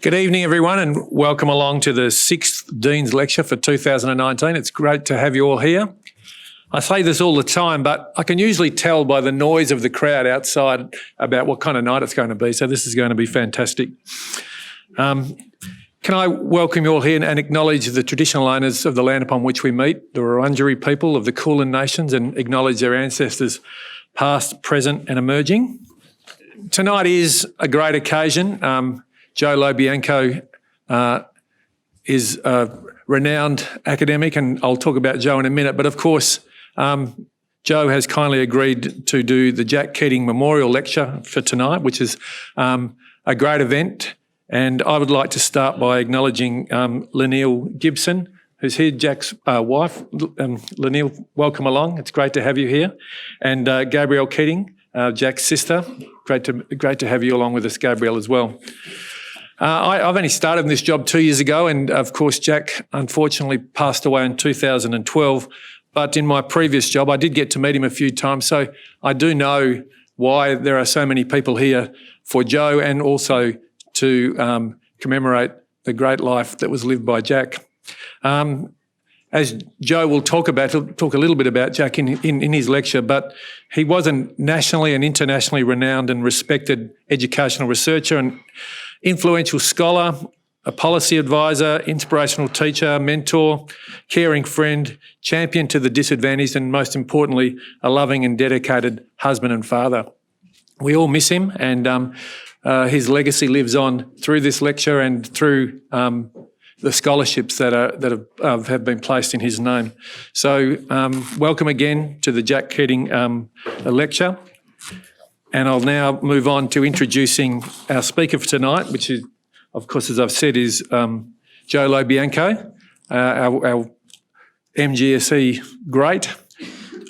Good evening, everyone, and welcome along to the 6th Dean's Lecture for 2019. It's great to have you all here. I say this all the time, but I can usually tell by the noise of the crowd outside about what kind of night it's going to be, so this is going to be fantastic. Can I welcome you all here and acknowledge the traditional owners of the land upon which we meet, the Wurundjeri people of the Kulin Nations, and acknowledge their ancestors past, present and emerging. Tonight is a great occasion. Joe Lobianco is a renowned academic, and I'll talk about Joe in a minute. But of course, Joe has kindly agreed to do the Jack Keating Memorial Lecture for tonight, which is a great event. And I would like to start by acknowledging Lyneel Gibson, who's here, Jack's wife. Lyneel, welcome along. It's great to have you here. And Gabrielle Keating, Jack's sister. Great to have you along with us, Gabrielle, as well. I've only started in this job 2 years ago, and of course Jack unfortunately passed away in 2012, but in my previous job I did get to meet him a few times, so I do know why there are so many people here for Joe and also to commemorate the great life that was lived by Jack. As Joe will talk a little bit about Jack in his lecture, but he was a nationally and internationally renowned and respected educational researcher and influential scholar, a policy advisor, inspirational teacher, mentor, caring friend, champion to the disadvantaged, and most importantly, a loving and dedicated husband and father. We all miss him, and his legacy lives on through this lecture and through the scholarships that have been placed in his name. So welcome again to the Jack Keating lecture. And I'll now move on to introducing our speaker for tonight, which is, of course, as I've said, is Joe Lobianco, our MGSE great.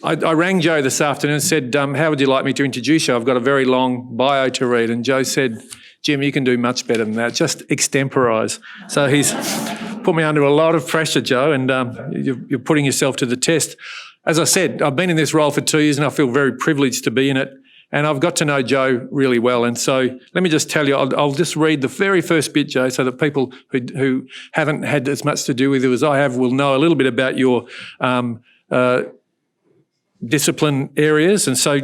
I rang Joe this afternoon and said, how would you like me to introduce you? I've got a very long bio to read. And Joe said, Jim, you can do much better than that. Just extemporise. So he's put me under a lot of pressure, Joe, and you're putting yourself to the test. As I said, I've been in this role for 2 years and I feel very privileged to be in it. And I've got to know Joe really well. And so let me just tell you, I'll just read the very first bit, Joe, so that people who haven't had as much to do with you as I have will know a little bit about your discipline areas. And so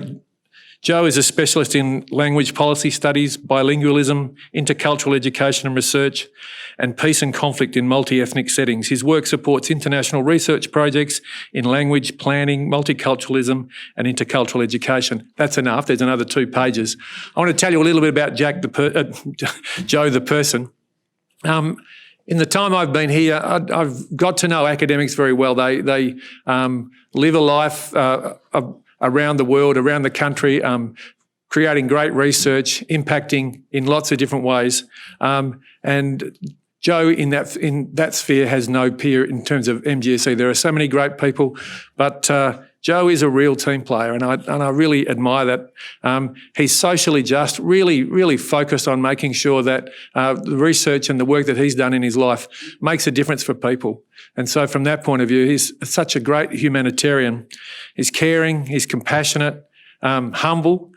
Joe is a specialist in language policy studies, bilingualism, intercultural education and research, and peace and conflict in multi-ethnic settings. His work supports international research projects in language, planning, multiculturalism and intercultural education. That's enough. There's another 2 pages. I want to tell you a little bit about Joe the person. In the time I've been here, I've got to know academics very well. They live a life around the world, around the country, creating great research, impacting in lots of different ways. And Joe in that sphere has no peer in terms of MGSE. There are so many great people, but Joe is a real team player, and I really admire that. He's socially just, really focused on making sure that the research and the work that he's done in his life makes a difference for people. And so from that point of view, he's such a great humanitarian. He's caring, he's compassionate, humble.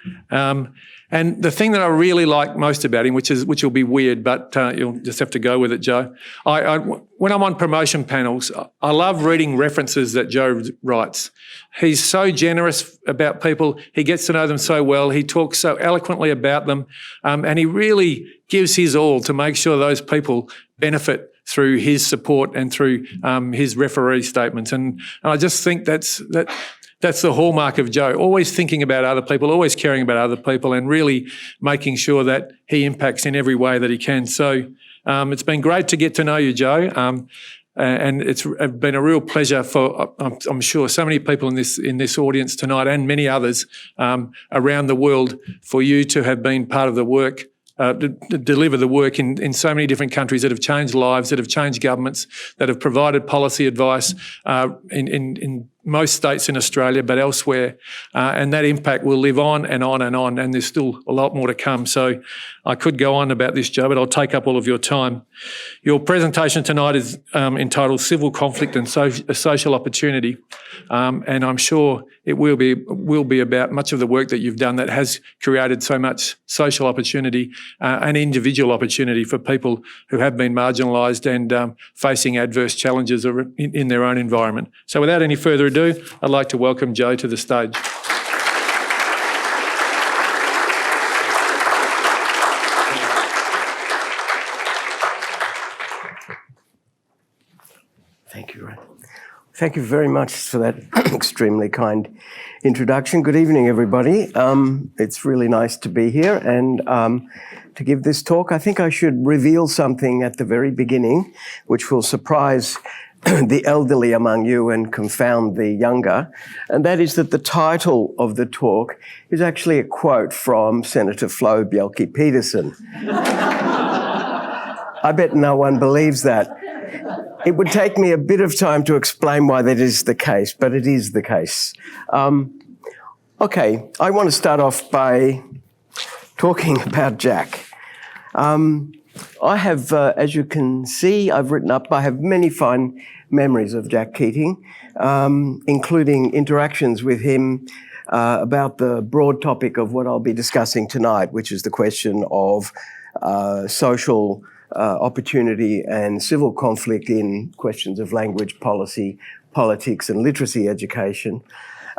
And the thing that I really like most about him, which will be weird, but you'll just have to go with it, Joe. When I'm on promotion panels, I love reading references that Joe writes. He's so generous about people. He gets to know them so well. He talks so eloquently about them, and he really gives his all to make sure those people benefit through his support and through his referee statements. And I just think that's the hallmark of Joe, always thinking about other people, always caring about other people, and really making sure that he impacts in every way that he can. So it's been great to get to know you, Joe, and it's been a real pleasure for, I'm sure, so many people in this audience tonight and many others around the world for you to have been part of the work, to deliver the work in so many different countries that have changed lives, that have changed governments, that have provided policy advice in most states in Australia, but elsewhere. And that impact will live on and on and on, and there's still a lot more to come. So I could go on about this, Joe, but I'll take up all of your time. Your presentation tonight is entitled Civil Conflict and Social Opportunity, and I'm sure it will be about much of the work that you've done that has created so much social opportunity and individual opportunity for people who have been marginalised and facing adverse challenges in their own environment. So without any further ado, I'd like to welcome Joe to the stage. Thank you, Ray. Thank you very much for that extremely kind introduction. Good evening, everybody. It's really nice to be here and to give this talk. I think I should reveal something at the very beginning, which will surprise the elderly among you and confound the younger, and that is that the title of the talk is actually a quote from Senator Flo Bjelke-Petersen. I bet no one believes that. It would take me a bit of time to explain why that is the case, but it is the case. Okay, I want to start off by talking about Jack. I have, as you can see, I have many fine memories of Jack Keating, including interactions with him about the broad topic of what I'll be discussing tonight, which is the question of social opportunity and civil conflict in questions of language policy, politics and literacy education.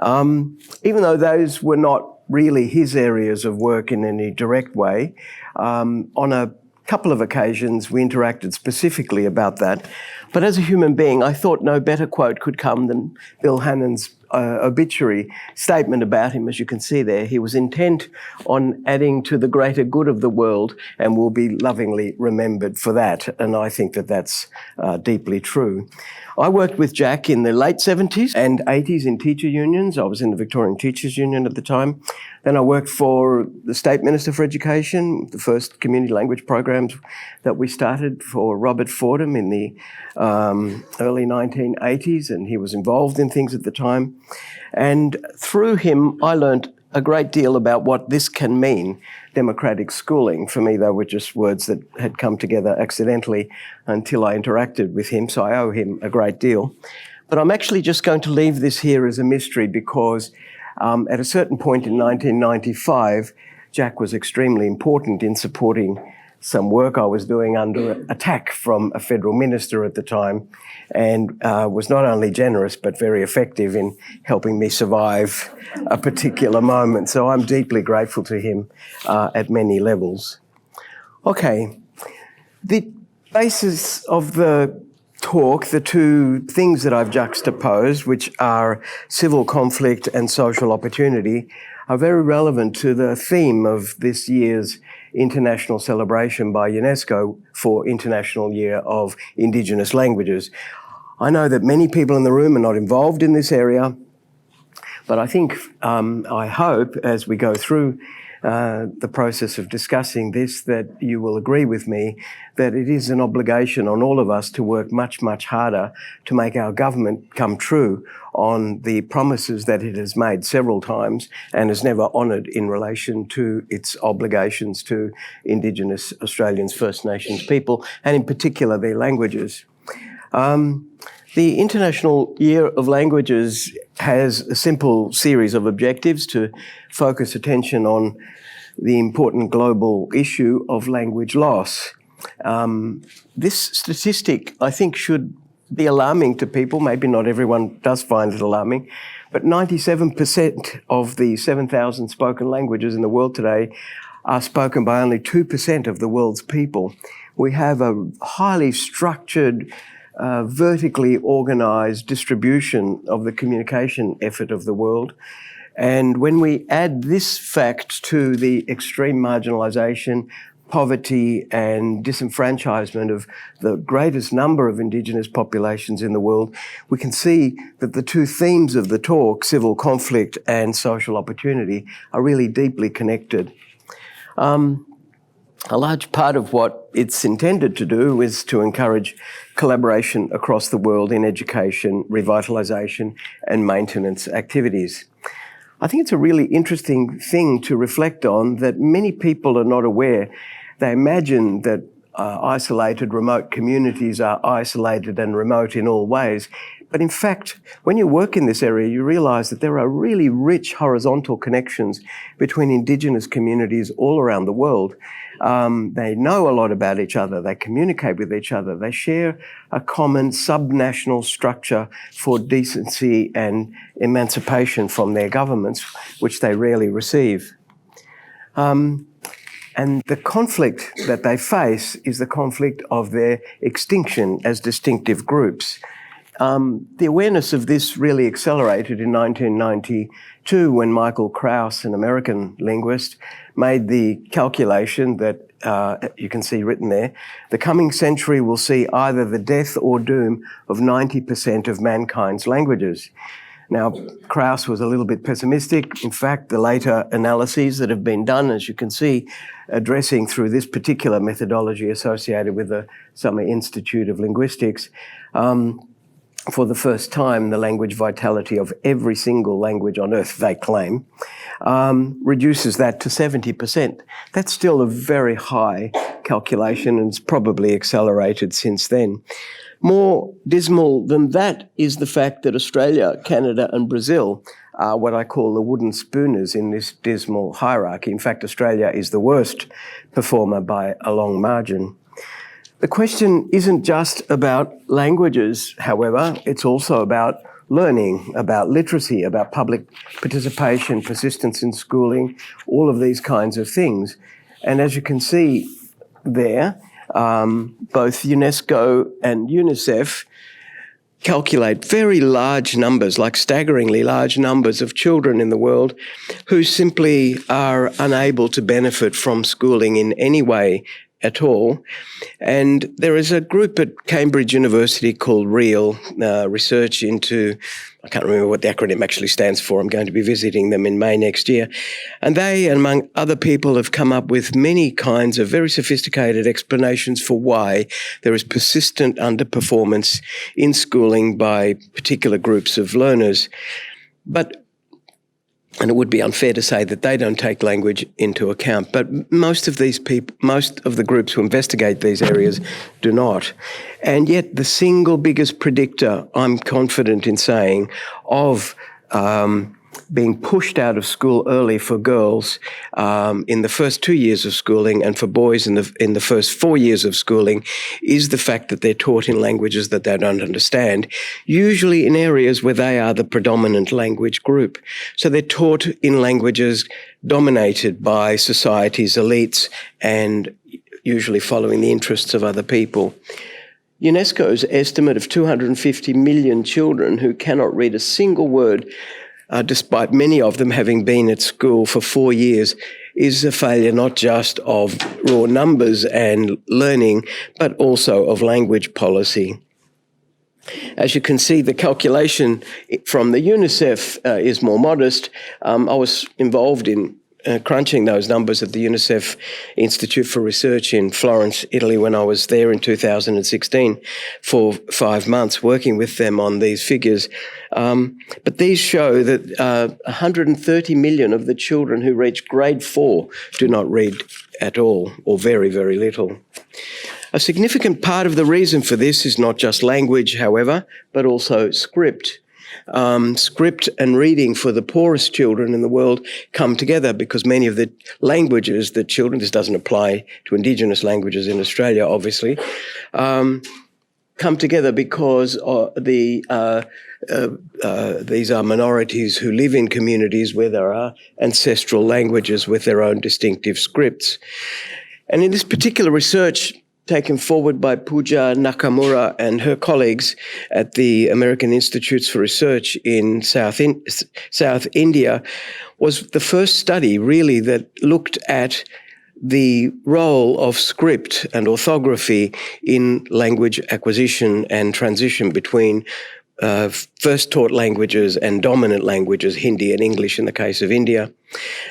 Even though those were not really his areas of work in any direct way, on a couple of occasions we interacted specifically about that. But as a human being, I thought no better quote could come than Bill Hannon's obituary statement about him. As you can see there, he was intent on adding to the greater good of the world and will be lovingly remembered for that. And I think that that's deeply true. I worked with Jack in the late 70s and 80s in teacher unions. I was in the Victorian Teachers Union at the time. Then I worked for the State Minister for Education, the first community language programs that we started for Robert Fordham in the early 1980s, and he was involved in things at the time. And through him, I learned a great deal about what this can mean, democratic schooling. For me, they were just words that had come together accidentally until I interacted with him, so I owe him a great deal. But I'm actually just going to leave this here as a mystery because at a certain point in 1995, Jack was extremely important in supporting some work I was doing under attack from a federal minister at the time, and was not only generous but very effective in helping me survive a particular moment. So I'm deeply grateful to him at many levels. Okay, the basis of the talk, the two things that I've juxtaposed, which are civil conflict and social opportunity, are very relevant to the theme of this year's international celebration by UNESCO for International Year of Indigenous Languages. I know that many people in the room are not involved in this area, but I think, I hope, as we go through the process of discussing this, that you will agree with me that it is an obligation on all of us to work much, much harder to make our government come true on the promises that it has made several times and has never honoured in relation to its obligations to Indigenous Australians, First Nations people, and in particular their languages. The International Year of Languages has a simple series of objectives to focus attention on the important global issue of language loss. This statistic, I think, should be alarming to people. Maybe not everyone does find it alarming, but 97% of the 7,000 spoken languages in the world today are spoken by only 2% of the world's people. We have a highly structured, vertically organised distribution of the communication effort of the world. And when we add this fact to the extreme marginalisation, poverty and disenfranchisement of the greatest number of Indigenous populations in the world, we can see that the two themes of the talk, civil conflict and social opportunity, are really deeply connected. A large part of what it's intended to do is to encourage collaboration across the world in education, revitalisation and maintenance activities. I think it's a really interesting thing to reflect on that many people are not aware. They imagine that isolated remote communities are isolated and remote in all ways. But in fact, when you work in this area, you realise that there are really rich horizontal connections between Indigenous communities all around the world. They know a lot about each other, they communicate with each other, they share a common subnational structure for decency and emancipation from their governments, which they rarely receive. And the conflict that they face is the conflict of their extinction as distinctive groups. The awareness of this really accelerated in 1992 when Michael Krauss, an American linguist, made the calculation that you can see written there, the coming century will see either the death or doom of 90% of mankind's languages. Now, Krauss was a little bit pessimistic. In fact, the later analyses that have been done, as you can see, addressing through this particular methodology associated with the Summer Institute of Linguistics, for the first time, the language vitality of every single language on earth, they claim, reduces that to 70%. That's still a very high calculation and it's probably accelerated since then. More dismal than that is the fact that Australia, Canada and Brazil are what I call the wooden spooners in this dismal hierarchy. In fact, Australia is the worst performer by a long margin. The question isn't just about languages, however, it's also about learning, about literacy, about public participation, persistence in schooling, all of these kinds of things. And as you can see there, both UNESCO and UNICEF calculate very large numbers, like staggeringly large numbers of children in the world who simply are unable to benefit from schooling in any way at all. And there is a group at Cambridge University called REAL, Research into, I can't remember what the acronym actually stands for. I'm going to be visiting them in May next year. And they, among other people, have come up with many kinds of very sophisticated explanations for why there is persistent underperformance in schooling by particular groups of learners. And it would be unfair to say that they don't take language into account, but most of these people, most of the groups who investigate these areas do not. And yet the single biggest predictor, I'm confident in saying, of being pushed out of school early for girls in the first 2 years of schooling and for boys in the first 4 years of schooling is the fact that they're taught in languages that they don't understand, usually in areas where they are the predominant language group. So they're taught in languages dominated by society's elites and usually following the interests of other people. UNESCO's estimate of 250 million children who cannot read a single word despite many of them having been at school for 4 years, is a failure not just of raw numbers and learning, but also of language policy. As you can see, the calculation from the UNICEF is more modest. I was involved in crunching those numbers at the UNICEF Institute for Research in Florence, Italy, when I was there in 2016 for 5 months working with them on these figures. But these show that 130 million of the children who reach grade 4 do not read at all, or very, very little. A significant part of the reason for this is not just language, however, but also script. Script and reading for the poorest children in the world come together because many of the languages that children, this doesn't apply to Indigenous languages in Australia, obviously, come together because these are minorities who live in communities where there are ancestral languages with their own distinctive scripts. And in this particular research, taken forward by Pooja Nakamura and her colleagues at the American Institutes for Research in South India, was the first study really that looked at the role of script and orthography in language acquisition and transition between first taught languages and dominant languages, Hindi and English in the case of India.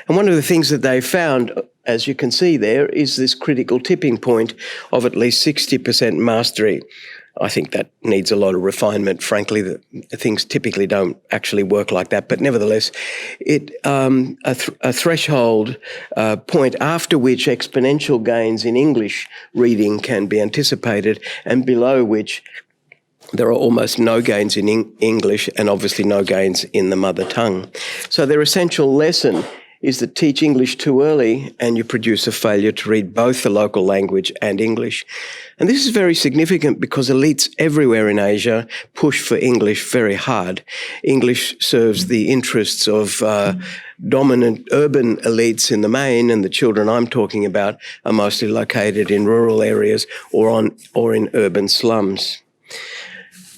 And one of the things that they found as you can see there, is this critical tipping point of at least 60% mastery. I think that needs a lot of refinement. Frankly, things typically don't actually work like that. But nevertheless, a threshold point after which exponential gains in English reading can be anticipated, and below which there are almost no gains in English and obviously no gains in the mother tongue. So their essential lesson is that teach English too early and you produce a failure to read both the local language and English. And this is very significant because elites everywhere in Asia push for English very hard. English serves the interests of dominant urban elites in the main, and the children I'm talking about are mostly located in rural areas or in urban slums.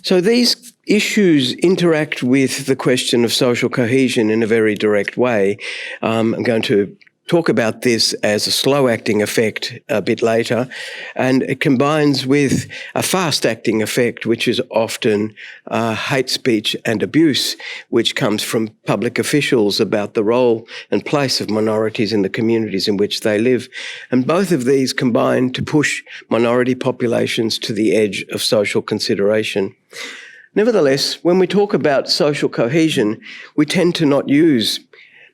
So these issues interact with the question of social cohesion in a very direct way. I'm going to talk about this as a slow-acting effect a bit later, and it combines with a fast-acting effect, which is often hate speech and abuse, which comes from public officials about the role and place of minorities in the communities in which they live. And both of these combine to push minority populations to the edge of social consideration. Nevertheless, when we talk about social cohesion, we tend to not use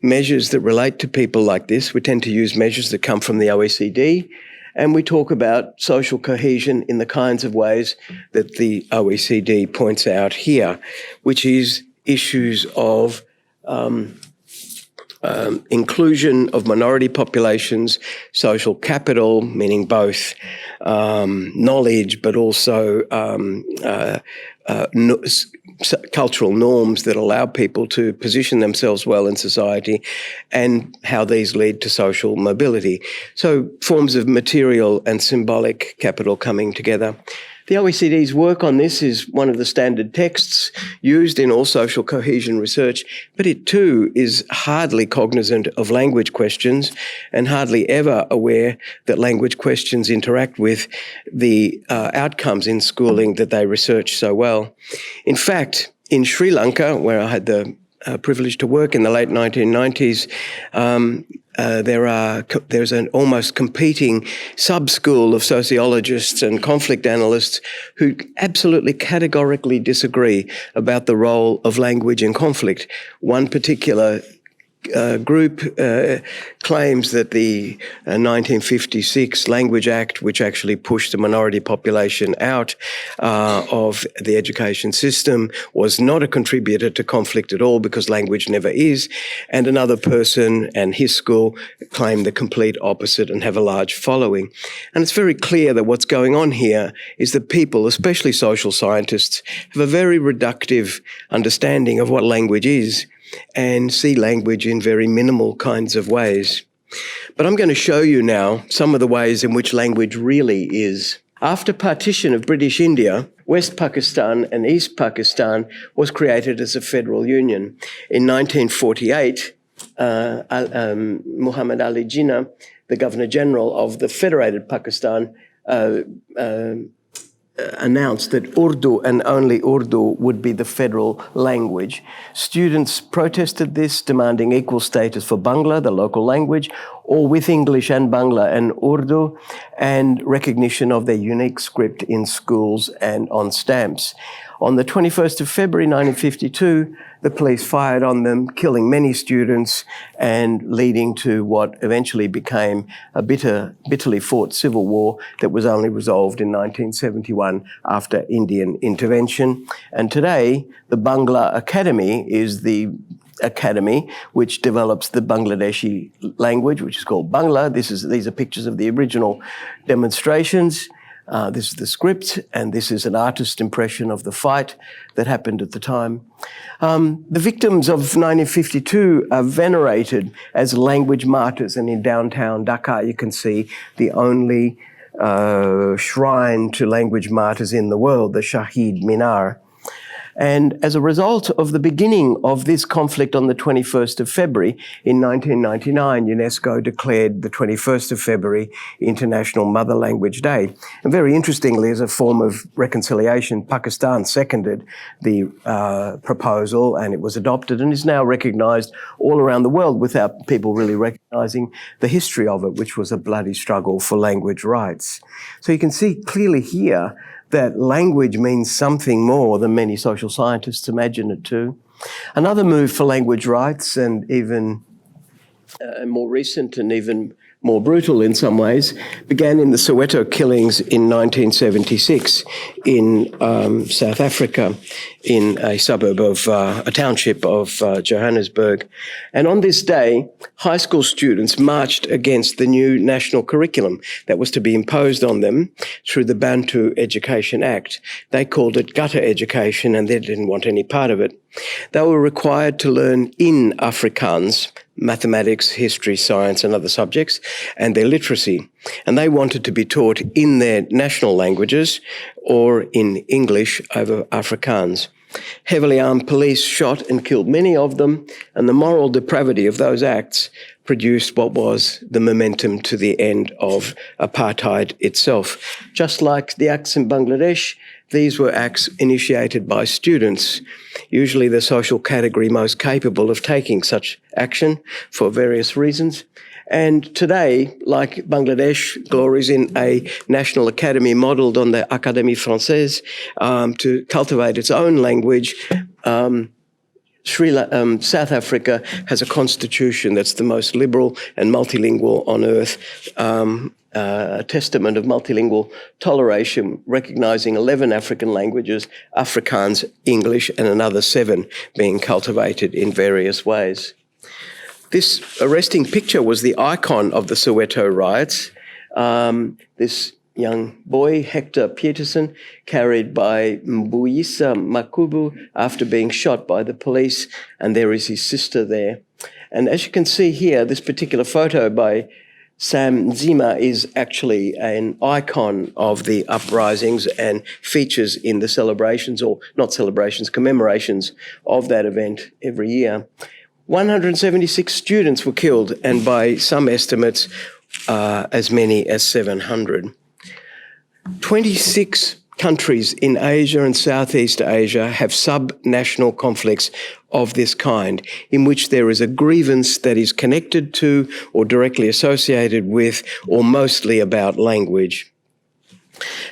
measures that relate to people like this. We tend to use measures that come from the OECD, and we talk about social cohesion in the kinds of ways that the OECD points out here, which is issues of inclusion of minority populations, social capital, meaning both knowledge but also cultural norms that allow people to position themselves well in society, and how these lead to social mobility. So forms of material and symbolic capital coming together. The OECD's work on this is one of the standard texts used in all social cohesion research, but it too is hardly cognizant of language questions and hardly ever aware that language questions interact with the outcomes in schooling that they research so well. In fact, in Sri Lanka, where I had the privilege to work in the late 1990s, there's an almost competing sub-school of sociologists and conflict analysts who absolutely categorically disagree about the role of language in conflict. One particular group claims that the 1956 Language Act, which actually pushed the minority population out of the education system, was not a contributor to conflict at all because language never is. And another person and his school claim the complete opposite and have a large following. And it's very clear that what's going on here is that people, especially social scientists, have a very reductive understanding of what language is and see language in very minimal kinds of ways. But I'm going to show you now some of the ways in which language really is. After partition of British India, West Pakistan and East Pakistan was created as a federal union. In 1948, Muhammad Ali Jinnah, the Governor-General of the Federated Pakistan, announced that Urdu and only Urdu would be the federal language. Students protested this, demanding equal status for Bangla, the local language, or with English and Bangla and Urdu, and recognition of their unique script in schools and on stamps. On the 21st of February 1952, the police fired on them, killing many students and leading to what eventually became a bitterly fought civil war that was only resolved in 1971 after Indian intervention. And today, the Bangla Academy is the academy which develops the Bangladeshi language, which is called Bangla. These are pictures of the original demonstrations. This is the script, and this is an artist's impression of the fight that happened at the time. The victims of 1952 are venerated as language martyrs, and in downtown Dhaka you can see the only shrine to language martyrs in the world, the Shahid Minar. And as a result of the beginning of this conflict on the 21st of February in 1999, UNESCO declared the 21st of February International Mother Language Day. And very interestingly, as a form of reconciliation, Pakistan seconded the proposal, and it was adopted and is now recognised all around the world without people really recognising the history of it, which was a bloody struggle for language rights. So you can see clearly here that language means something more than many social scientists imagine it to. Another move for language rights, and even more recent and even more brutal in some ways, began in the Soweto killings in 1976 in South Africa, in a suburb of, a township of Johannesburg. And on this day, high school students marched against the new national curriculum that was to be imposed on them through the Bantu Education Act. They called it gutter education, and they didn't want any part of it. They were required to learn in Afrikaans, mathematics, history, science, and other subjects, and their literacy. And they wanted to be taught in their national languages or in English over Afrikaans. Heavily armed police shot and killed many of them, and the moral depravity of those acts produced what was the momentum to the end of apartheid itself. Just like the acts in Bangladesh, these were acts initiated by students, usually the social category most capable of taking such action for various reasons. And today, like Bangladesh, glories in a national academy modelled on the Académie Française to cultivate its own language. South Africa has a constitution that's the most liberal and multilingual on earth, a testament of multilingual toleration, recognising 11 African languages, Afrikaans, English, and another 7 being cultivated in various ways. This arresting picture was the icon of the Soweto riots. This young boy, Hector Peterson, carried by Mbuyisa Makubu after being shot by the police, and there is his sister there. And as you can see here, this particular photo by Sam Nzima is actually an icon of the uprisings and features in the celebrations, or not celebrations, commemorations of that event every year. 176 students were killed, and by some estimates, as many as 700. 26 countries in Asia and Southeast Asia have sub-national conflicts of this kind, in which there is a grievance that is connected to or directly associated with or mostly about language.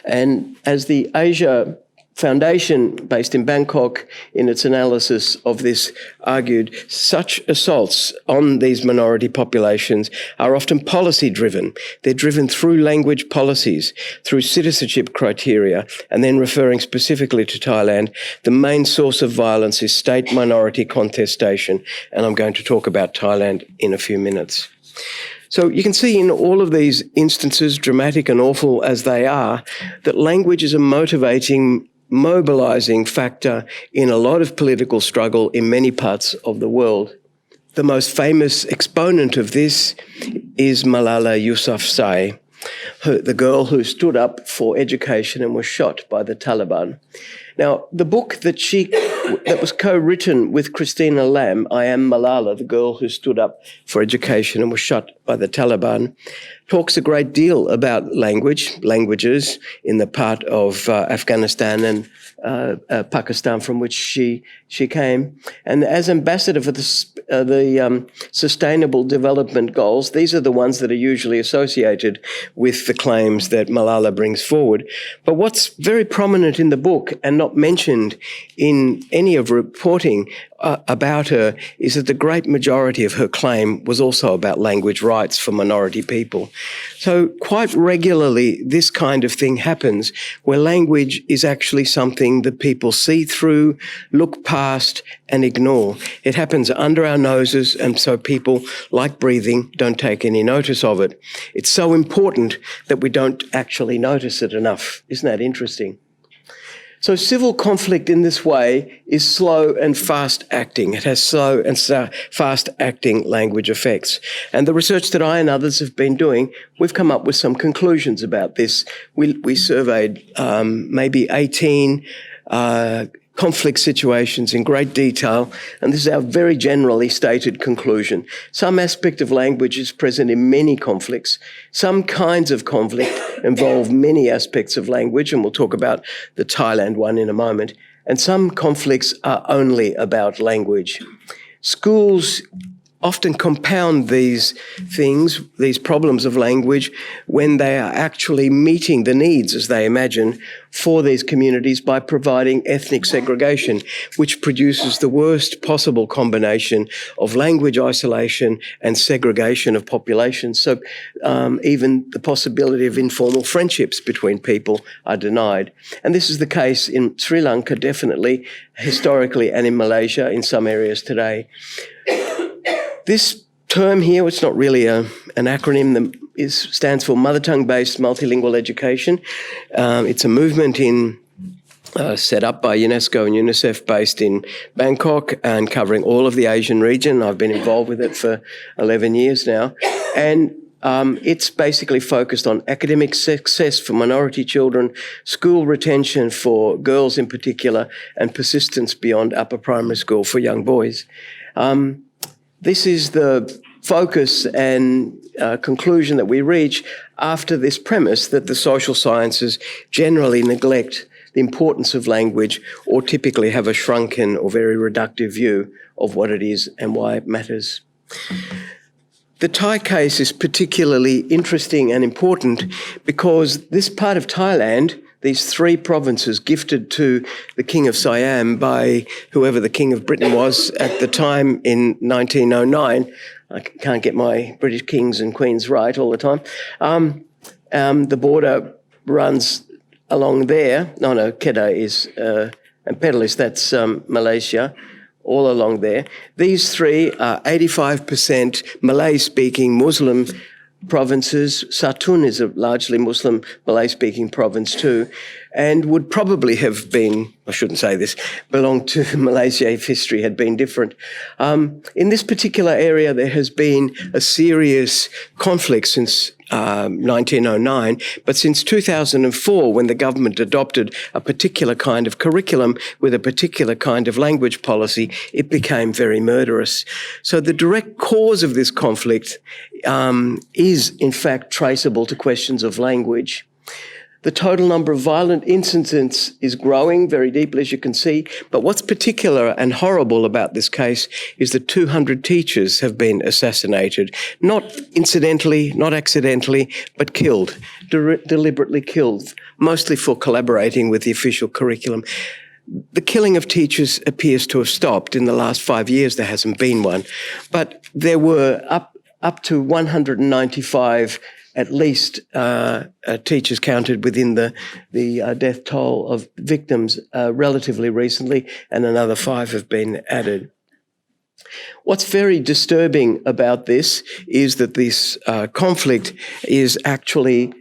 And as the Asia Foundation, based in Bangkok, in its analysis of this, argued such assaults on these minority populations are often policy-driven. They're driven through language policies, through citizenship criteria, and then referring specifically to Thailand, the main source of violence is state minority contestation, and I'm going to talk about Thailand in a few minutes. So you can see in all of these instances, dramatic and awful as they are, that language is a mobilising factor in a lot of political struggle in many parts of the world. The most famous exponent of this is Malala Yousafzai, the girl who stood up for education and was shot by the Taliban. Now, the book that was co-written with Christina Lamb, I Am Malala, the girl who stood up for education and was shot by the Taliban, talks a great deal about languages in the part of Afghanistan and Pakistan from which she came. And as ambassador for the Sustainable Development Goals, these are the ones that are usually associated with the claims that Malala brings forward. But what's very prominent in the book and not mentioned in any of reporting about her is that the great majority of her claim was also about language rights for minority people. So quite regularly this kind of thing happens where language is actually something that people see through, look past and ignore. It happens under our noses, and so people, like breathing, don't take any notice of it. It's so important that we don't actually notice it enough. Isn't that interesting? So civil conflict in this way is slow and fast acting. It has slow and fast acting language effects. And the research that I and others have been doing, we've come up with some conclusions about this. We surveyed maybe 18 conflict situations in great detail, and this is our very generally stated conclusion. Some aspect of language is present in many conflicts. Some kinds of conflict involve many aspects of language, and we'll talk about the Thailand one in a moment. And some conflicts are only about language. Schools often compound these things, these problems of language, when they are actually meeting the needs, as they imagine, for these communities by providing ethnic segregation, which produces the worst possible combination of language isolation and segregation of populations. So even the possibility of informal friendships between people are denied. And this is the case in Sri Lanka, definitely, historically, and in Malaysia in some areas today. This term here, it's not really an acronym, stands for Mother Tongue-Based Multilingual Education. It's a movement set up by UNESCO and UNICEF based in Bangkok and covering all of the Asian region. I've been involved with it for 11 years now. And it's basically focused on academic success for minority children, school retention for girls in particular, and persistence beyond upper primary school for young boys. This is the focus and conclusion that we reach after this premise that the social sciences generally neglect the importance of language or typically have a shrunken or very reductive view of what it is and why it matters. The Thai case is particularly interesting and important because this part of Thailand, these three provinces gifted to the King of Siam by whoever the King of Britain was at the time in 1909. I can't get my British kings and queens right all the time. The border runs along there. No, Kedah is, and Pedalis, that's Malaysia, all along there. These three are 85% Malay-speaking Muslim provinces. Satun is a largely Muslim Malay-speaking province too, and would probably have been, I shouldn't say this, belonged to Malaysia if history had been different. In this particular area, there has been a serious conflict since 1909, but since 2004, when the government adopted a particular kind of curriculum with a particular kind of language policy, it became very murderous. So the direct cause of this conflict is, in fact, traceable to questions of language. The total number of violent incidents is growing very deeply, as you can see. But what's particular and horrible about this case is that 200 teachers have been assassinated, not incidentally, not accidentally, but killed, deliberately killed, mostly for collaborating with the official curriculum. The killing of teachers appears to have stopped. In the last 5 years, there hasn't been one. But there were up to 195 at least teachers counted within the death toll of victims relatively recently, and another 5 have been added. What's very disturbing about this is that this conflict is actually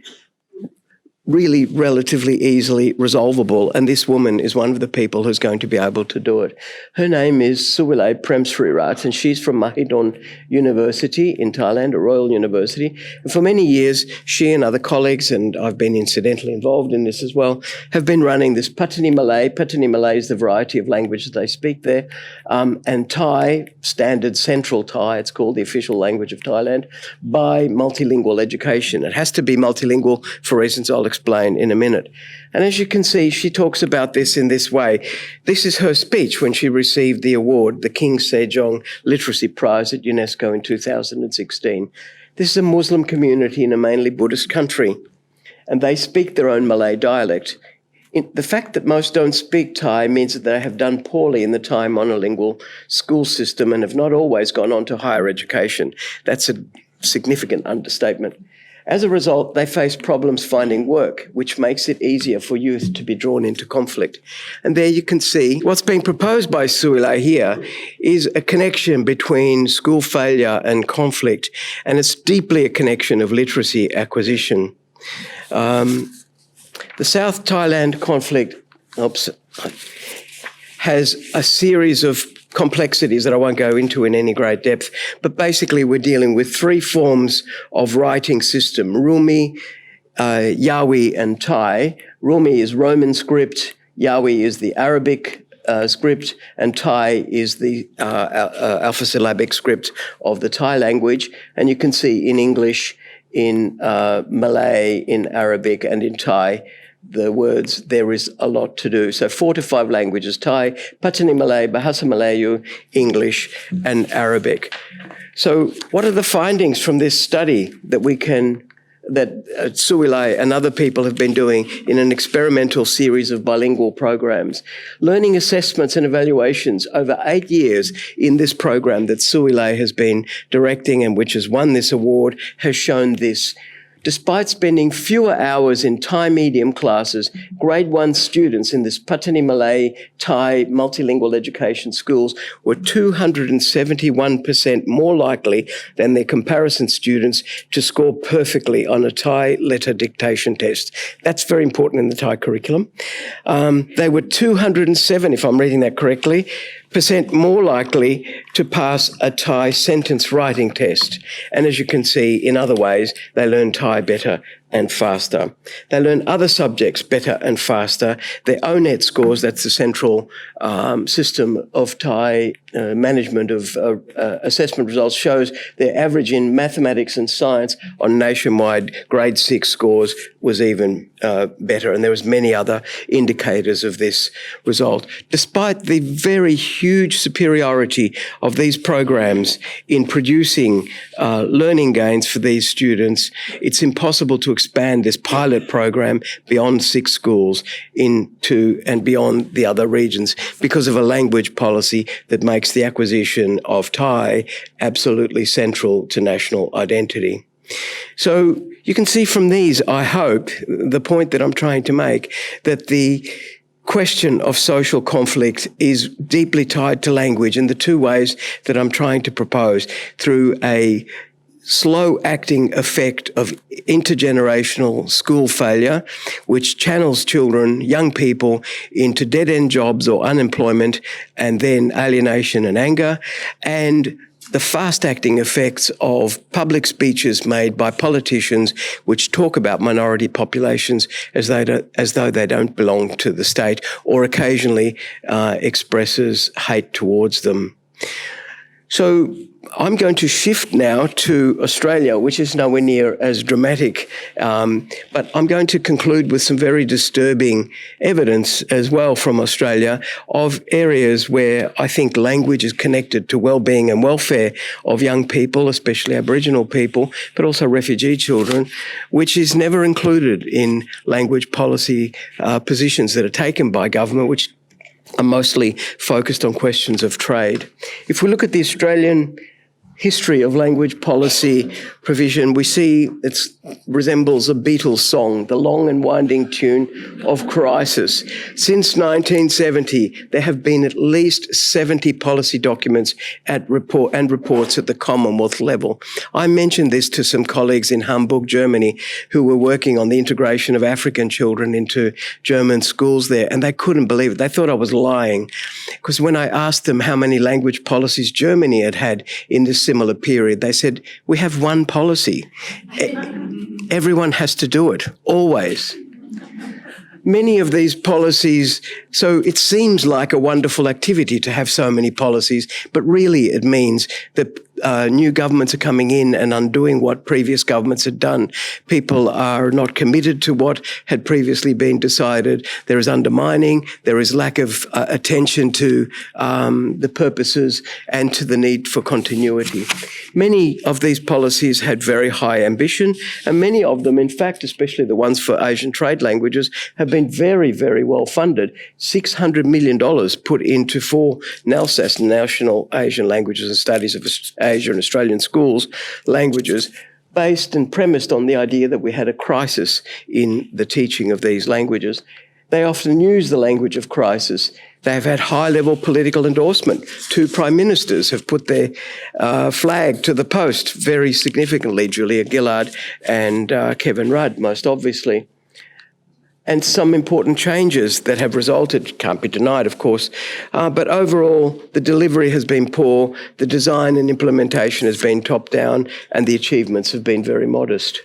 really relatively easily resolvable, and this woman is one of the people who's going to be able to do it. Her name is Suwilay Premsrirat, and she's from Mahidol University in Thailand, a royal university. And for many years, she and other colleagues, and I've been incidentally involved in this as well, have been running this Patani Malay. Patani Malay is the variety of languages they speak there, and Thai, standard Central Thai, it's called the official language of Thailand, by multilingual education. It has to be multilingual for reasons I'll explain in a minute. And as you can see, she talks about this in this way. This is her speech when she received the award, the King Sejong Literacy Prize at UNESCO in 2016. This is a Muslim community in a mainly Buddhist country, and they speak their own Malay dialect. The fact that most don't speak Thai means that they have done poorly in the Thai monolingual school system and have not always gone on to higher education. That's a significant understatement. As a result, they face problems finding work, which makes it easier for youth to be drawn into conflict. And there you can see what's being proposed by Suwilay here is a connection between school failure and conflict, and it's deeply a connection of literacy acquisition. The South Thailand conflict has a series of complexities that I won't go into in any great depth, but basically we're dealing with 3 forms of writing system: Rumi, Yawi and Thai. Rumi is Roman script, Yawi is the Arabic script, and Thai is the alphasyllabic script of the Thai language. And you can see in English, in Malay, in Arabic, and in Thai, the words, there is a lot to do. So 4 to 5 languages: Thai, Patani Malay, Bahasa Melayu, English, and Arabic. So what are the findings from this study that Suilai and other people have been doing in an experimental series of bilingual programs? Learning assessments and evaluations over 8 years in this program that Suilai has been directing and which has won this award has shown this. Despite spending fewer hours in Thai medium classes, grade 1 students in this Patani Malay Thai multilingual education schools were 271% more likely than their comparison students to score perfectly on a Thai letter dictation test. That's very important in the Thai curriculum. They were 207, if I'm reading that correctly, % more likely to pass a Thai sentence writing test. And as you can see, in other ways, they learn Thai better and faster. They learn other subjects better and faster. Their ONET scores, that's the central system of Thai management of assessment results, shows their average in mathematics and science on nationwide grade 6 scores was even better. And there was many other indicators of this result. Despite the very huge superiority of these programs in producing learning gains for these students, it's impossible to expand this pilot program beyond 6 schools into and beyond the other regions because of a language policy that makes the acquisition of Thai absolutely central to national identity. So you can see from these, I hope, the point that I'm trying to make, that the question of social conflict is deeply tied to language in the 2 ways that I'm trying to propose: through a slow-acting effect of intergenerational school failure, which channels children, young people, into dead-end jobs or unemployment, and then alienation and anger, and the fast-acting effects of public speeches made by politicians which talk about minority populations as though they don't belong to the state, or occasionally expresses hate towards them. So I'm going to shift now to Australia, which is nowhere near as dramatic, but I'm going to conclude with some very disturbing evidence as well from Australia of areas where I think language is connected to well-being and welfare of young people, especially Aboriginal people, but also refugee children, which is never included in language policy positions that are taken by government, which are mostly focused on questions of trade. If we look at the Australian history of language policy provision, we see it resembles a Beatles song, the long and winding tune of crisis. Since 1970, there have been at least 70 policy documents and reports at the Commonwealth level. I mentioned this to some colleagues in Hamburg, Germany, who were working on the integration of African children into German schools there, and they couldn't believe it. They thought I was lying, because when I asked them how many language policies Germany had had in this similar period, they said, we have one policy. Everyone has to do it, always. Many of these policies, so it seems like a wonderful activity to have so many policies, but really it means that new governments are coming in and undoing what previous governments had done. People are not committed to what had previously been decided. There is undermining. There is lack of attention to the purposes and to the need for continuity. Many of these policies had very high ambition, and many of them, in fact, especially the ones for Asian trade languages, have been very, very well funded. $600 million put into 4 NALSAS, National Asian Languages and Studies of Asia and Australian schools, languages, based and premised on the idea that we had a crisis in the teaching of these languages. They often use the language of crisis. They have had high-level political endorsement. 2 prime ministers have put their flag to the post very significantly, Julia Gillard and Kevin Rudd, most obviously. And some important changes that have resulted, can't be denied, of course, but overall the delivery has been poor, the design and implementation has been top-down, and the achievements have been very modest.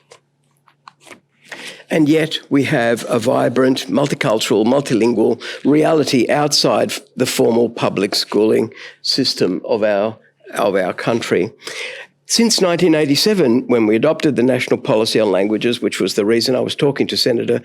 And yet we have a vibrant, multicultural, multilingual reality outside the formal public schooling system of our country. Since 1987, when we adopted the National Policy on Languages, which was the reason I was talking to Senator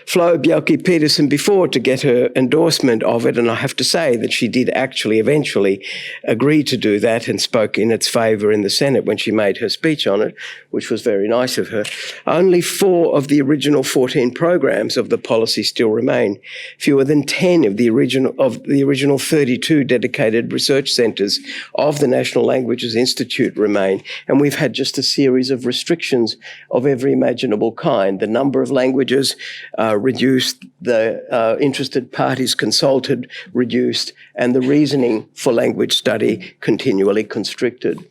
Flo Bjelke-Petersen before to get her endorsement of it, and I have to say that she did actually eventually agree to do that and spoke in its favour in the Senate when she made her speech on it, which was very nice of her. Only 4 of the original 14 programs of the policy still remain. Fewer than 10 of the original 32 dedicated research centres of the National Languages Institute remain. And we've had just a series of restrictions of every imaginable kind. The number of languages reduced, the interested parties consulted reduced, and the reasoning for language study continually constricted.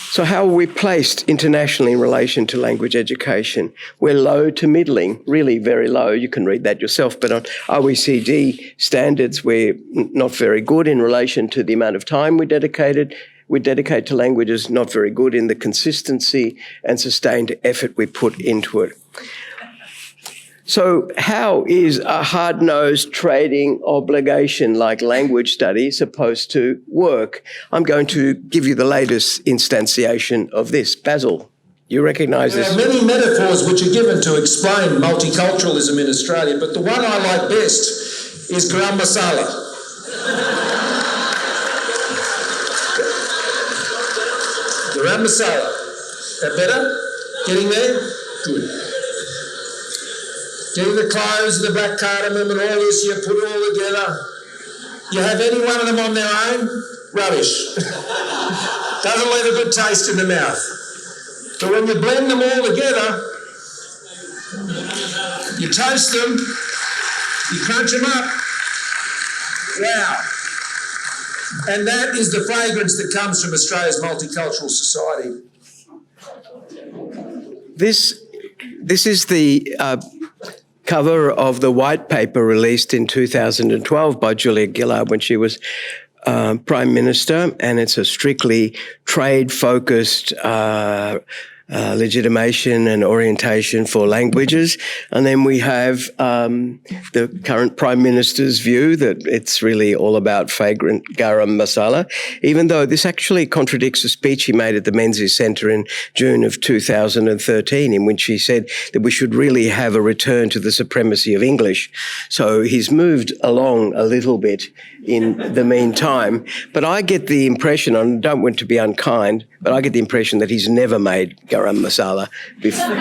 So how are we placed internationally in relation to language education? We're low to middling, really very low. You can read that yourself, but on OECD standards, we're not very good in relation to the amount of time we dedicate to languages, not very good in the consistency and sustained effort we put into it. So how is a hard-nosed trading obligation like language study supposed to work? I'm going to give you the latest instantiation of this. Basil, you recognise this? There are many metaphors which are given to explain multiculturalism in Australia, but the one I like best is garam masala. Garam masala. That better? Getting there? Good. Getting the cloves and the black cardamom and all this, you put it all together. You have any one of them on their own? Rubbish. Doesn't leave a good taste in the mouth. But when you blend them all together, you toast them, you crunch them up. Wow. And that is the fragrance that comes from Australia's multicultural society. This is the cover of the white paper released in 2012 by Julia Gillard when she was Prime Minister, and it's a strictly trade-focused legitimation and orientation for languages. And then we have the current Prime Minister's view that it's really all about fragrant garam masala, even though this actually contradicts a speech he made at the Menzies Centre in June of 2013, in which he said that we should really have a return to the supremacy of English. So he's moved along a little bit in the meantime. But I get the impression, and I don't want to be unkind, but I get the impression that he's never made garam masala before.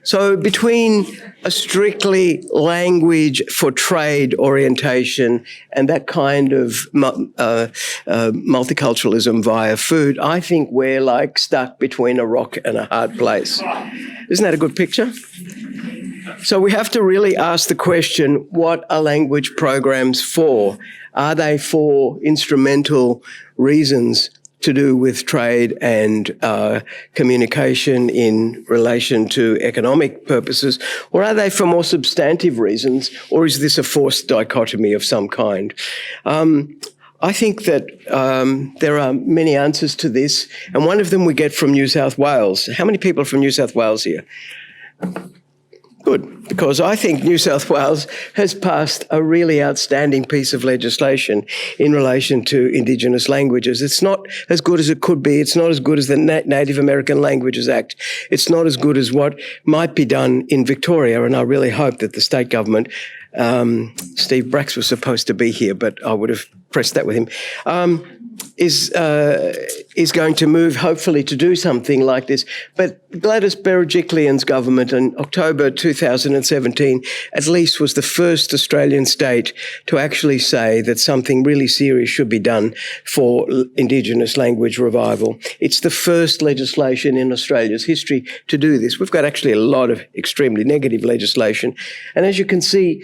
So between a strictly language for trade orientation and that kind of multiculturalism via food, I think we're like stuck between a rock and a hard place. Isn't that a good picture? So we have to really ask the question, what are language programs for? Are they for instrumental reasons to do with trade and communication in relation to economic purposes, or are they for more substantive reasons, or is this a forced dichotomy of some kind? I think that there are many answers to this, and one of them we get from New South Wales. How many people are from New South Wales here? Good, because I think New South Wales has passed a really outstanding piece of legislation in relation to Indigenous languages. It's not as good as it could be. It's not as good as the Native American Languages Act. It's not as good as what might be done in Victoria, and I really hope that the state government, Steve Bracks was supposed to be here, but I would have pressed that with him, is going to move, hopefully, to do something like this. But Gladys Berejiklian's government in October 2017 at least was the first Australian state to actually say that something really serious should be done for Indigenous language revival. It's the first legislation in Australia's history to do this. We've got actually a lot of extremely negative legislation. And as you can see,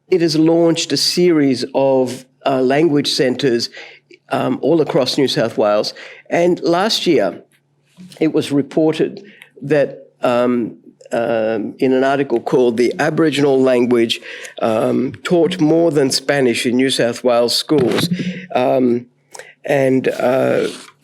it has launched a series of language centres all across New South Wales. And last year, it was reported that in an article called "The Aboriginal Language Taught More Than Spanish in New South Wales Schools," and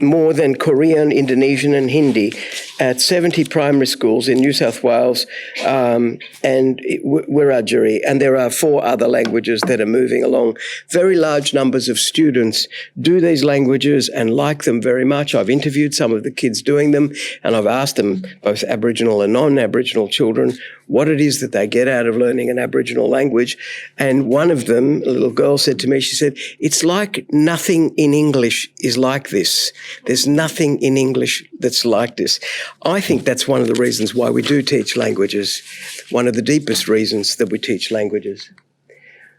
more than Korean, Indonesian and Hindi at 70 primary schools in New South Wales and Wiradjuri, and there are 4 other languages that are moving along. Very large numbers of students do these languages and like them very much. I've interviewed some of the kids doing them, and I've asked them, both Aboriginal and non-Aboriginal children, what it is that they get out of learning an Aboriginal language. And one of them, a little girl, said to me, she said, it's like nothing in English is like this. There's nothing in English that's like this. I think that's one of the reasons why we do teach languages, one of the deepest reasons that we teach languages.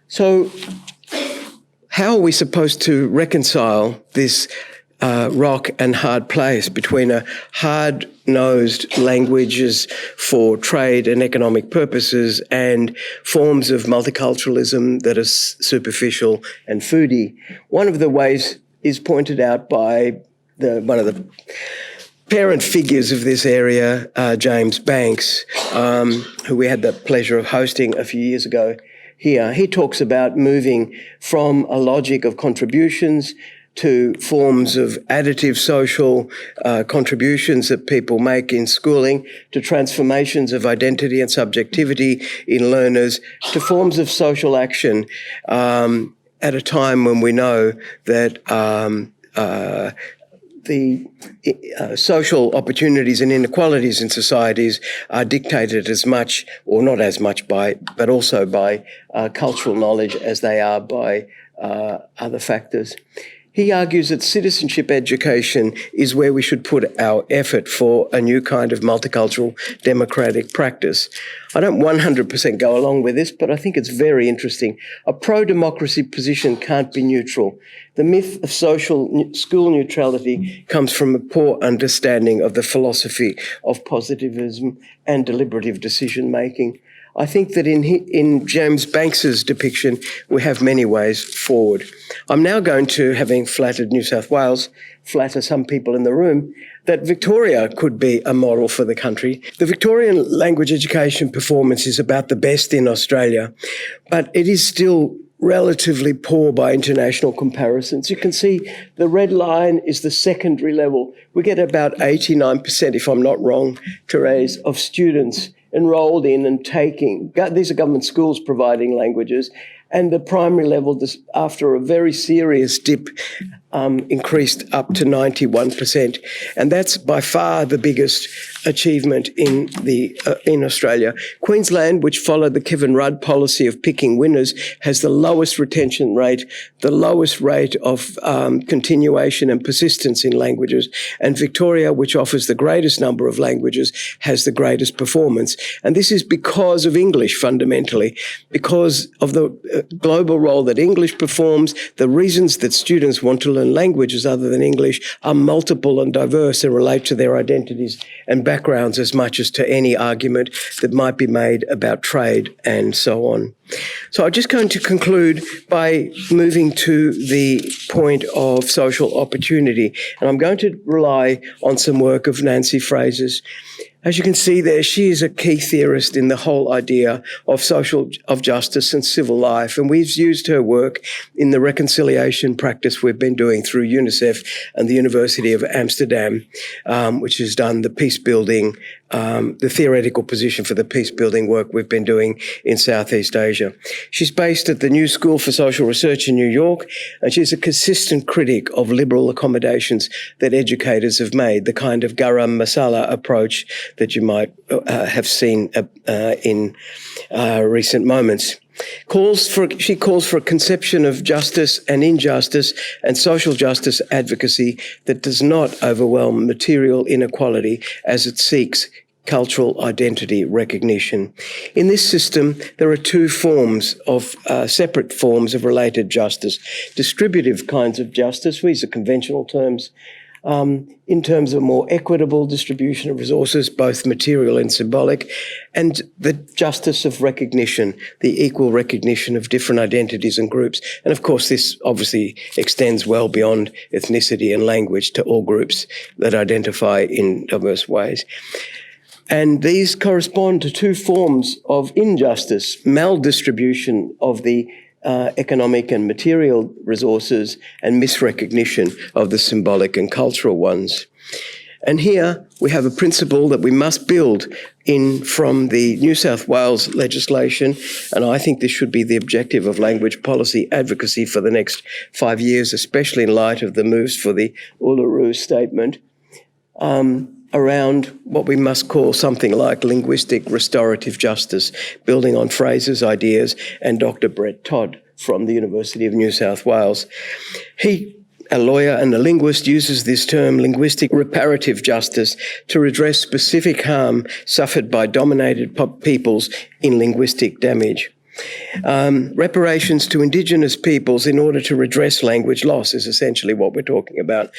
So how are we supposed to reconcile this rock and hard place between a hard-nosed languages for trade and economic purposes and forms of multiculturalism that are superficial and foodie? One of the ways is pointed out by one of the parent figures of this area, James Banks, who we had the pleasure of hosting a few years ago here. He talks about moving from a logic of contributions to forms of additive social contributions that people make in schooling, to transformations of identity and subjectivity in learners, to forms of social action at a time when we know that the social opportunities and inequalities in societies are dictated as much, or not as much by, but also by cultural knowledge as they are by other factors. He argues that citizenship education is where we should put our effort for a new kind of multicultural democratic practice. I don't 100% go along with this, but I think it's very interesting. A pro-democracy position can't be neutral. The myth of social school neutrality comes from a poor understanding of the philosophy of positivism and deliberative decision-making. I think that in James Banks's depiction, we have many ways forward. I'm now going to, having flattered New South Wales, flatter some people in the room, that Victoria could be a model for the country. The Victorian language education performance is about the best in Australia, but it is still relatively poor by international comparisons. You can see the red line is the secondary level. We get about 89%, if I'm not wrong, Therese, of students enrolled in and taking. These are government schools providing languages. And the primary level, after a very serious dip, increased up to 91%. And that's by far the biggest achievement in Australia. Queensland, which followed the Kevin Rudd policy of picking winners, has the lowest retention rate, the lowest rate of continuation and persistence in languages. And Victoria, which offers the greatest number of languages, has the greatest performance. And this is because of English, fundamentally, because of the global role that English performs. The reasons that students want to learn languages other than English are multiple and diverse and relate to their identities and backgrounds as much as to any argument that might be made about trade and so on. So I'm just going to conclude by moving to the point of social opportunity. And I'm going to rely on some work of Nancy Fraser's. As you can see there, she is a key theorist in the whole idea of justice and civil life. And we've used her work in the reconciliation practice we've been doing through UNICEF and the University of Amsterdam, which has done the peace building, the theoretical position for the peace building work we've been doing in Southeast Asia. She's based at the New School for Social Research in New York, and she's a consistent critic of liberal accommodations that educators have made, the kind of garam masala approach that you might have seen in recent moments. She calls for a conception of justice and injustice and social justice advocacy that does not overwhelm material inequality as it seeks cultural identity recognition. In this system, there are two forms of separate forms of related justice. Distributive kinds of justice, these are conventional terms, in terms of more equitable distribution of resources, both material and symbolic, and the justice of recognition, the equal recognition of different identities and groups. And of course, this obviously extends well beyond ethnicity and language to all groups that identify in diverse ways. And these correspond to two forms of injustice: maldistribution of the economic and material resources and misrecognition of the symbolic and cultural ones. And here we have a principle that we must build in from the New South Wales legislation, and I think this should be the objective of language policy advocacy for the next 5 years, especially in light of the moves for the Uluru Statement, around what we must call something like linguistic restorative justice, building on Fraser's ideas and Dr. Brett Todd from the University of New South Wales. He, a lawyer and a linguist, uses this term linguistic reparative justice to redress specific harm suffered by dominated peoples in linguistic damage. Reparations to Indigenous peoples in order to redress language loss is essentially what we're talking about.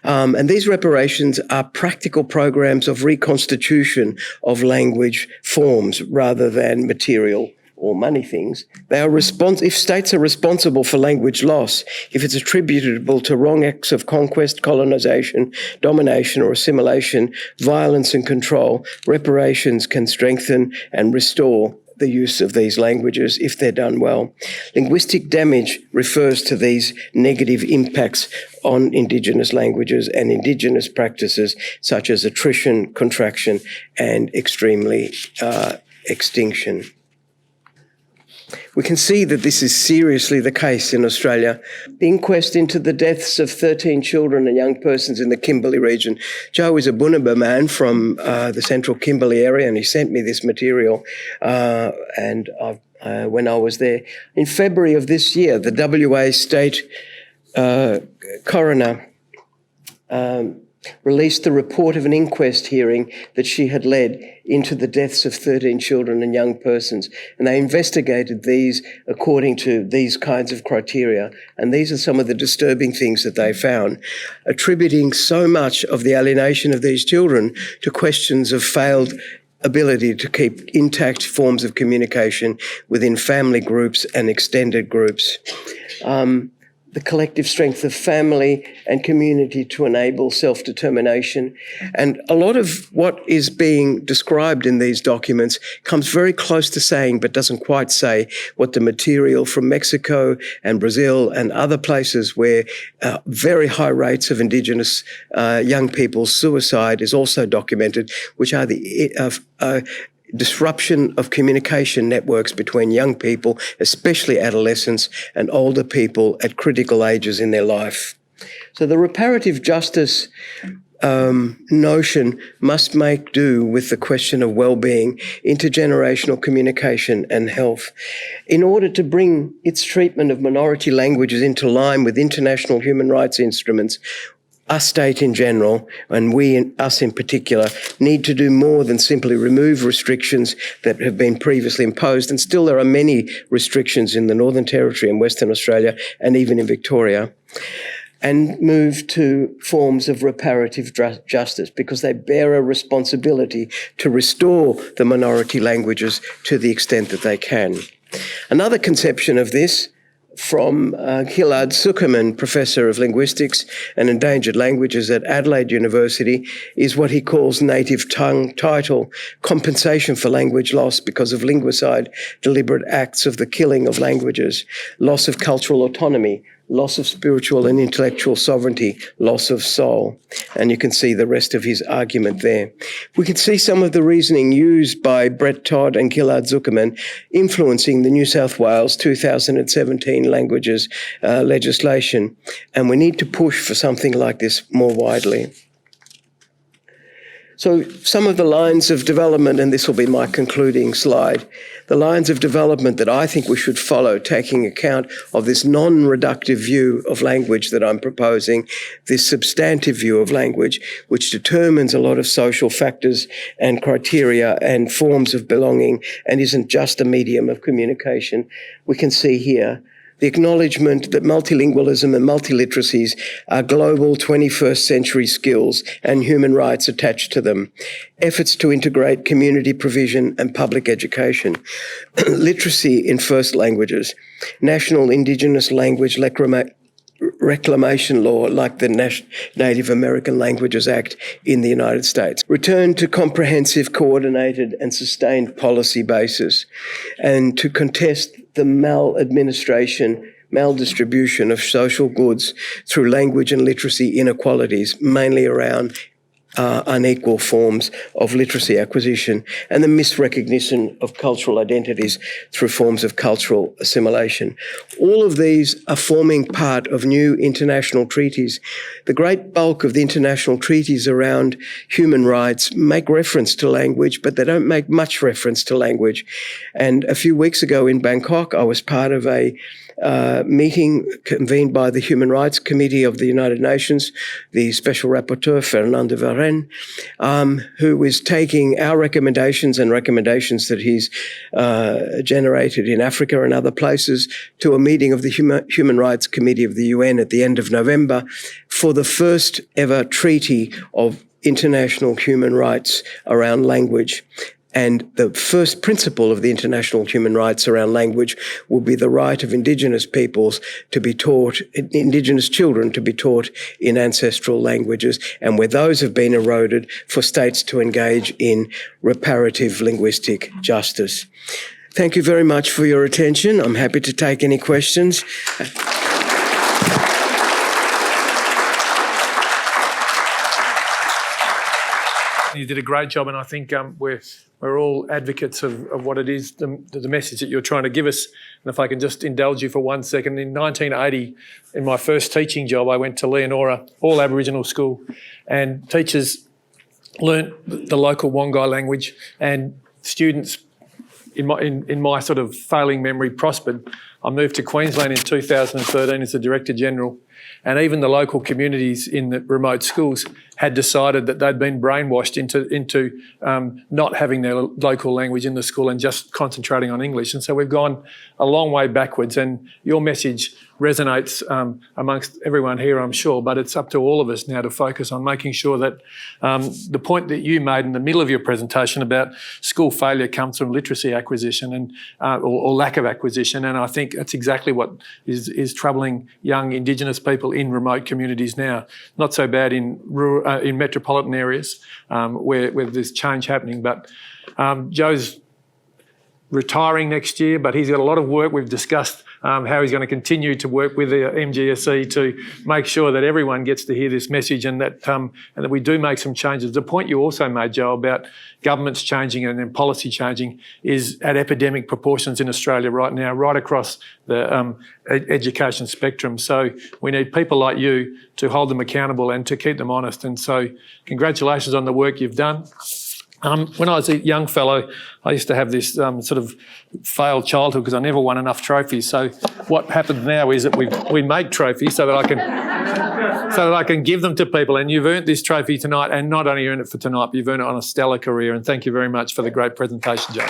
And these reparations are practical programs of reconstitution of language forms rather than material or money things. They are if states are responsible for language loss, if it's attributable to wrong acts of conquest, colonisation, domination or assimilation, violence and control, reparations can strengthen and restore the use of these languages if they're done well. Linguistic damage refers to these negative impacts on Indigenous languages and Indigenous practices such as attrition, contraction and extremely extinction. We can see that this is seriously the case in Australia. The inquest into the deaths of 13 children and young persons in the Kimberley region. Joe is a Bunaba man from the central Kimberley area, and he sent me this material when I was there. In February of this year, the WA State Coroner released the report of an inquest hearing that she had led into the deaths of 13 children and young persons. And they investigated these according to these kinds of criteria. And these are some of the disturbing things that they found, attributing so much of the alienation of these children to questions of failed ability to keep intact forms of communication within family groups and extended groups. The collective strength of family and community to enable self-determination. And a lot of what is being described in these documents comes very close to saying, but doesn't quite say, what the material from Mexico and Brazil and other places where very high rates of Indigenous young people's suicide is also documented, which are the disruption of communication networks between young people, especially adolescents, and older people at critical ages in their life. So the reparative justice notion must make do with the question of well-being, intergenerational communication and health. In order to bring its treatment of minority languages into line with international human rights instruments, us state in general, and us in particular, need to do more than simply remove restrictions that have been previously imposed. And still there are many restrictions in the Northern Territory and Western Australia and even in Victoria, and move to forms of reparative justice because they bear a responsibility to restore the minority languages to the extent that they can. Another conception of this from Gilad Zuckerman, Professor of Linguistics and Endangered Languages at Adelaide University, is what he calls native tongue title, compensation for language loss because of linguicide, deliberate acts of the killing of languages, loss of cultural autonomy, loss of spiritual and intellectual sovereignty, loss of soul. And you can see the rest of his argument there. We can see some of the reasoning used by Brett Todd and Gilad Zuckerman influencing the New South Wales 2017 languages legislation. And we need to push for something like this more widely. So some of the lines of development, and this will be my concluding slide, the lines of development that I think we should follow, taking account of this non-reductive view of language that I'm proposing, this substantive view of language, which determines a lot of social factors and criteria and forms of belonging and isn't just a medium of communication. We can see here the acknowledgement that multilingualism and multiliteracies are global 21st century skills and human rights attached to them. Efforts to integrate community provision and public education. Literacy in first languages. National Indigenous language reclamation law like the Native American Languages Act in the United States. Return to comprehensive, coordinated and sustained policy basis, and to contest the maldistribution of social goods through language and literacy inequalities, mainly around unequal forms of literacy acquisition and the misrecognition of cultural identities through forms of cultural assimilation. All of these are forming part of new international treaties. The great bulk of the international treaties around human rights make reference to language, but they don't make much reference to language. And a few weeks ago in Bangkok, I was part of a meeting convened by the Human Rights Committee of the United Nations, the Special Rapporteur, Fernando Varenne, who is taking our recommendations and recommendations that he's generated in Africa and other places to a meeting of the Human Rights Committee of the UN at the end of November for the first ever treaty of international human rights around language. And the first principle of the international human rights around language will be the right of Indigenous peoples to be taught, Indigenous children to be taught in ancestral languages, and where those have been eroded, for states to engage in reparative linguistic justice. Thank you very much for your attention. I'm happy to take any questions. You did a great job, and I think we're all advocates of what it is, the message that you're trying to give us. And if I can just indulge you for 1 second, in 1980, in my first teaching job, I went to Leonora, all Aboriginal school, and teachers learnt the local Wongai language, and students, in my sort of failing memory, prospered. I moved to Queensland in 2013 as the Director General, and even the local communities in the remote schools had decided that they'd been brainwashed into not having their local language in the school and just concentrating on English. And so we've gone a long way backwards, and your message resonates amongst everyone here, I'm sure, but it's up to all of us now to focus on making sure that the point that you made in the middle of your presentation about school failure comes from literacy acquisition and or lack of acquisition, and I think that's exactly what is troubling young Indigenous people in remote communities now. Not so bad in metropolitan areas where there's change happening, but Joe's retiring next year, but he's got a lot of work. We've discussed how he's going to continue to work with the MGSE to make sure that everyone gets to hear this message, and that we do make some changes. The point you also made, Joe, about governments changing and then policy changing is at epidemic proportions in Australia right now, right across the education spectrum. So we need people like you to hold them accountable and to keep them honest. And so congratulations on the work you've done. When I was a young fellow, I used to have this sort of failed childhood because I never won enough trophies. So what happens now is that we make trophies so that I can give them to people. And you've earned this trophy tonight, and not only earned it for tonight, but you've earned it on a stellar career. And thank you very much for the great presentation, Joe.